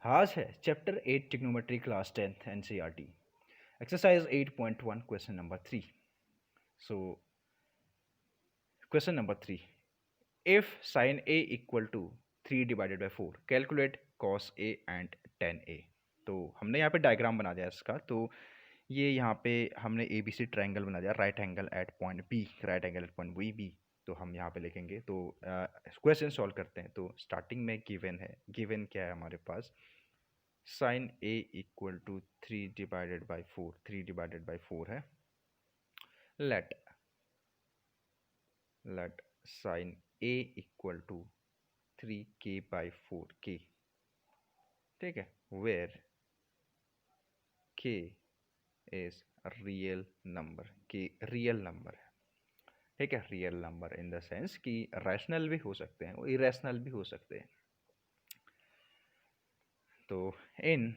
आज है chapter 8 trigonometry class 10th NCERT exercise 8.1 question number 3. So question number 3, if sin A equal to 3 divided by 4 calculate cos A and tan A. तो हमने यहाँ पे diagram बना दिया इसका. तो ये यहाँ पे हमने ए बी सी ट्राइंगल बना दिया, right angle at point B, right angle at point B. तो हम यहाँ पे लिखेंगे. तो क्वेश्चन सॉल्व करते हैं. तो स्टार्टिंग में गिवन है, गिवन क्या है हमारे पास, sin A equal to 3 divided by 4, 3 divided by 4 है. Let sin A equal to 3k by 4k. ठीक है, where k is real number, k real number है. ठीक है, real number in the sense कि रैशनल भी हो सकते हैं, इरेशनल भी हो सकते हैं. तो in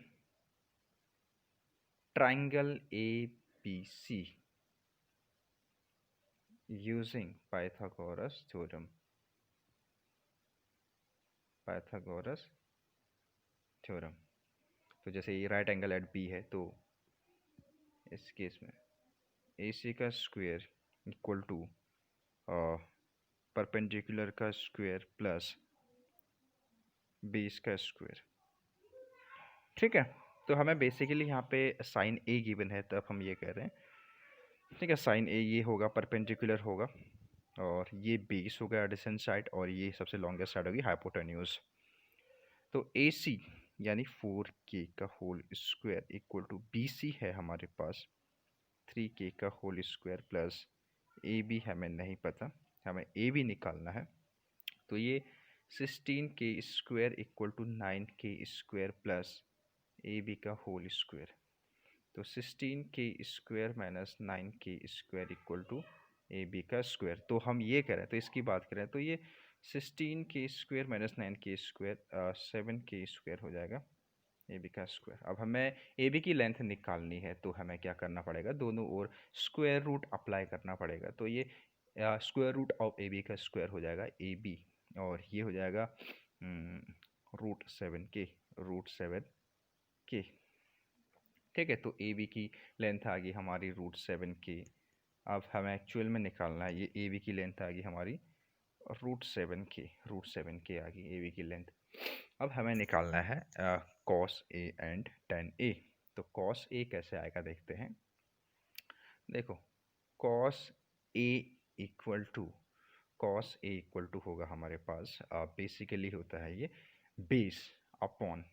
triangle ABC using Pythagoras theorem, तो जैसे ये राइट एंगल एट बी है, तो इस केस में AC का स्क्वायर इक्वल टू परपेंडिकुलर का स्क्वायर प्लस बेस का स्क्वायर. ठीक है, तो हमें बेसिकली यहाँ पे साइन A गिवन है, तब हम ये कह रहे हैं. ठीक है, साइन A ये होगा, परपेंडिकुलर होगा, और ये बेस होगा एडिसेंट साइड, और ये सबसे लॉन्गेस्ट साइड होगी हाइपोटेन्यूज. तो AC यानी 4k का whole square equal to BC है हमारे पास 3k का होल स्क्वायर प्लस AB हमें नहीं पता, हमें AB निकालना है. तो ये 16k square equal to 9k square plus AB का होल स्क्वायर. तो 16k square minus 9k square equal to AB का स्क्वायर. तो हम ये करें, तो इसकी बात करें, तो ये 16k square minus 9k square 7k square हो जाएगा AB का स्क्वायर. अब हमें AB की लेंथ निकालनी है, तो हमें क्या करना पड़ेगा, दोनों ओर स्क्वायर रूट अप्लाई करना पड़ेगा. तो ये स्क्वायर रूट ऑफ AB का स्क्वायर हो जाएगा AB, और ये हो जाएगा √7k. ठीक है, तो AB की लेंथ आ गई हमारी √7k. अब हमें एक्चुअल में निकालना है, ये AB की लेंथ आ गई हमारी √7k आ गई AB की लेंथ. अब हमें निकालना है cos A and tan A. तो cos A कैसे आएगा देखते हैं. देखो, cos A इक्वल टू होगा हमारे पास, बेसिकली होता है ये बेस अपॉन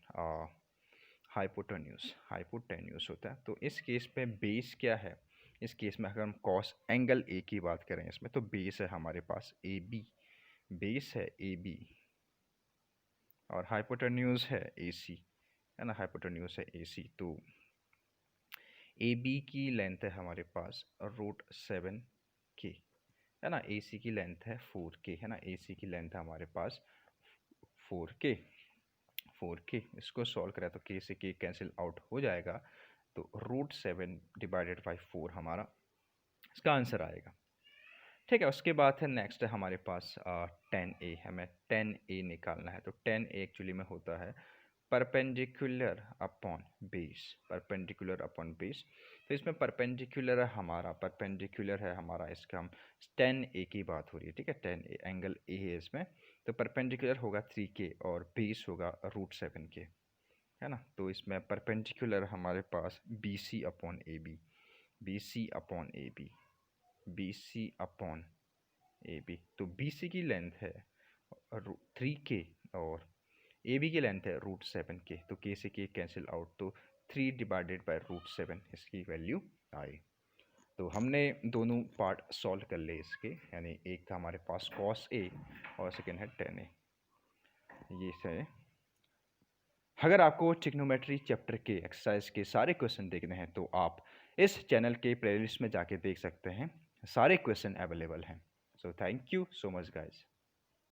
हाइपोटेन्यूज होता है. तो इस केस पे बेस क्या है, इस केस में अगर हम cos एंगल A की बात करें इसमें, तो बेस है हमारे पास AB, बेस है AB, और हाइपोटेन्यूज है AC, है ना, हाइपोटेन्यूज है AC. तो AB की लेंथ है हमारे पास √7k, है ना, AC की लेंथ है 4k, है ना, AC की लेंथ है हमारे पास 4k. इसको सॉल्व करें तो k से k कैंसिल आउट हो जाएगा. तो √7 डिवाइडेड बाई 4 हमारा इसका आंसर आएगा. ठीक है, उसके बाद है नेक्स्ट है हमारे पास tan A. हमें tan A निकालना है. तो tan A एक्चुअली में होता है परपेंडिकुलर अपॉन बेस. तो इसमें परपेंडिकुलर है हमारा इसका, हम tan A की बात हो रही है. ठीक है, tan A एंगल A है इसमें, तो परपेंडिकुलर होगा 3k और बेस होगा √7k, है ना. तो इसमें परपेंडिकुलर हमारे पास BC अपॉन AB. तो BC की लेंथ है 3k और AB की लेंथ है √7k. तो k से k कैंसिल आउट, तो 3 डिवाइडेड बाई √7 इसकी वैल्यू आई. तो हमने दोनों पार्ट सॉल्व कर लिए इसके, यानी एक था हमारे पास cos A और सेकेंड है tan A. ये है. अगर आपको ट्रिग्नोमेट्री चैप्टर के एक्सरसाइज के सारे क्वेश्चन देखने हैं, तो आप इस चैनल के प्लेलिस्ट में जाके देख सकते हैं, सारे क्वेश्चन अवेलेबल हैं. So thank you so much guys.